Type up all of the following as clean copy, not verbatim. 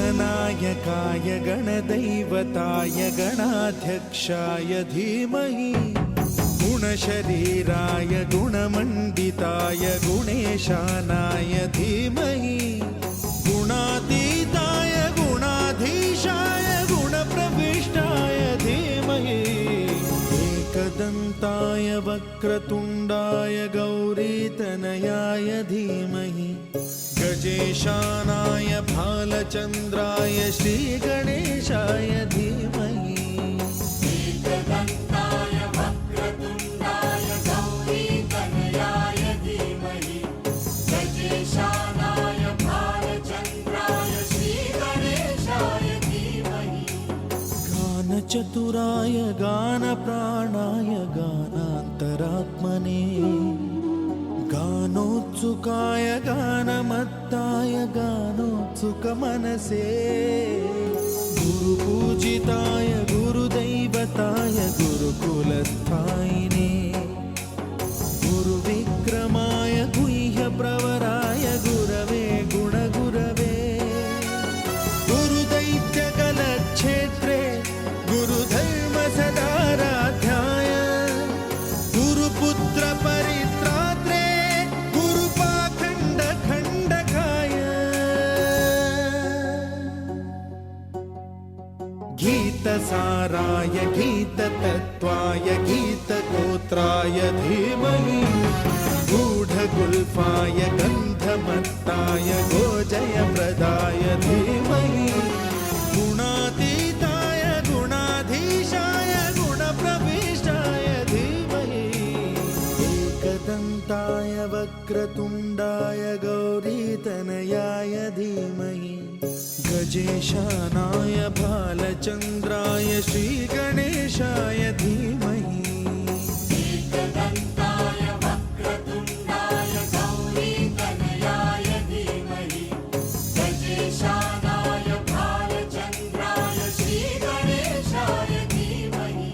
गणनायकाय गणदैवताय गणाध्यक्षाय धीमहि गुणशरीराय गुणमण्डिताय गुणेशानाय धीमहि गुणातीताय गुणाधीशाय गुणप्रविष्टाय धीमहि एकदन्ताय वक्रतुण्डाय गौरीतनयाय धीमहि गजेशानाय भालचन्द्राय श्रीगणेशाय धीमहि एकदन्ताय वक्रतुण्डाय गौरीतनयाय धीमहि गजेशानाय भालचन्द्राय श्रीगणेशाय धीमहि गानचतुराय गानप्राणाय गानान्तरात्मने गानोत्सुकाय गानमत्ताय गानोत्सुकमनसे गुरुपूजिताय गुरुदैवताय गुरुकुलस्थायिने गुरुविक्रमाय गुह्यप्रवराय गुरवे गुणगुरवे गुरुदैत्यकलक्षेत्रे गुरुधर्मसदाराध्याय गुरुपुत्रपरित्रात्रे गीतसाराय गीततत्त्वाय गीतगोत्राय धीमहि गूढगुल्फाय गन्धमत्ताय गोजयप्रदाय धीमहि गुणातीताय गुणाधीशाय गुणप्रविष्टाय धीमहि एकदन्ताय वक्रतुण्डाय गौरीतनयाय धीमहि गजेशानाय भालचन्द्राय श्रीगणेशाय धीमहि एकदन्ताय वक्रतुण्डाय गौरीतनयाय धीमहि गजेशानाय भालचन्द्राय श्रीगणेशाय धीमहि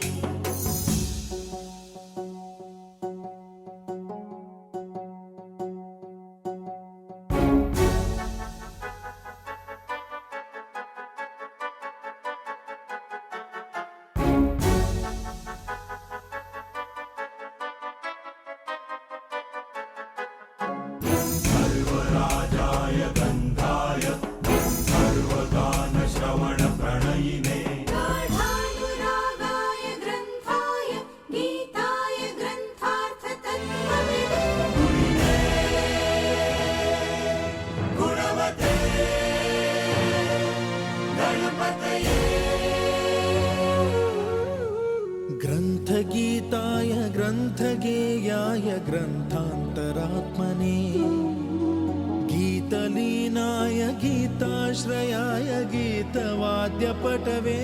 सर्वराजाय गन्धाय सर्वगानश्रवणप्रणयिने गाढानुरागाय ग्रन्थाय गीताय ग्रन्थार्थतत्त्वविदे गुणवते गणपतये ग्रन्थगीताय ग्रन्थगेयाय ग्रन्थान्तरात्मने गीतलीनाय गीताश्रयाय गीतवाद्यपटवे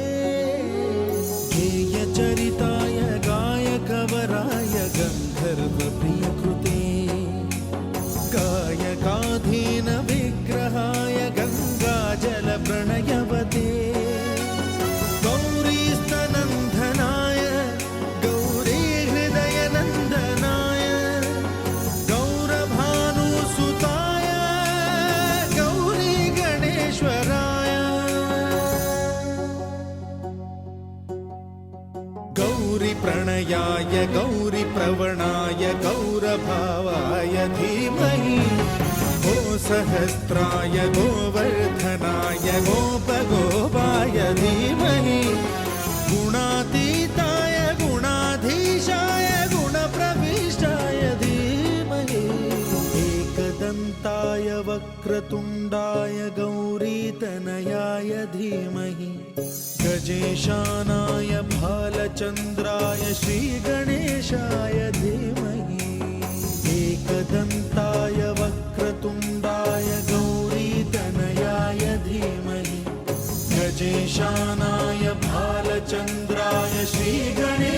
गेयचरिताय गायकवराय गन्धर्वप्रियकृते गायकाधीन विग्रहाय गङ्गाजलप्रणयवते गौरीस्तनन्दनाय गौरीहृदयनन्दनाय गौरभानुसुताय गौरीगणेश्वराय गौरीप्रणयाय गौरीप्रवणाय गौरभावाय धीमहि गोसहस्राय गोवर्धनाय गोपगोपाय वक्रतुण्डाय गौरीतनयाय धीमहि गजेशानाय भालचन्द्राय श्रीगणेशाय धीमहि एकदन्ताय वक्रतुण्डाय गौरीतनयाय धीमहि गजेशानाय भालचन्द्राय श्रीगणेशाय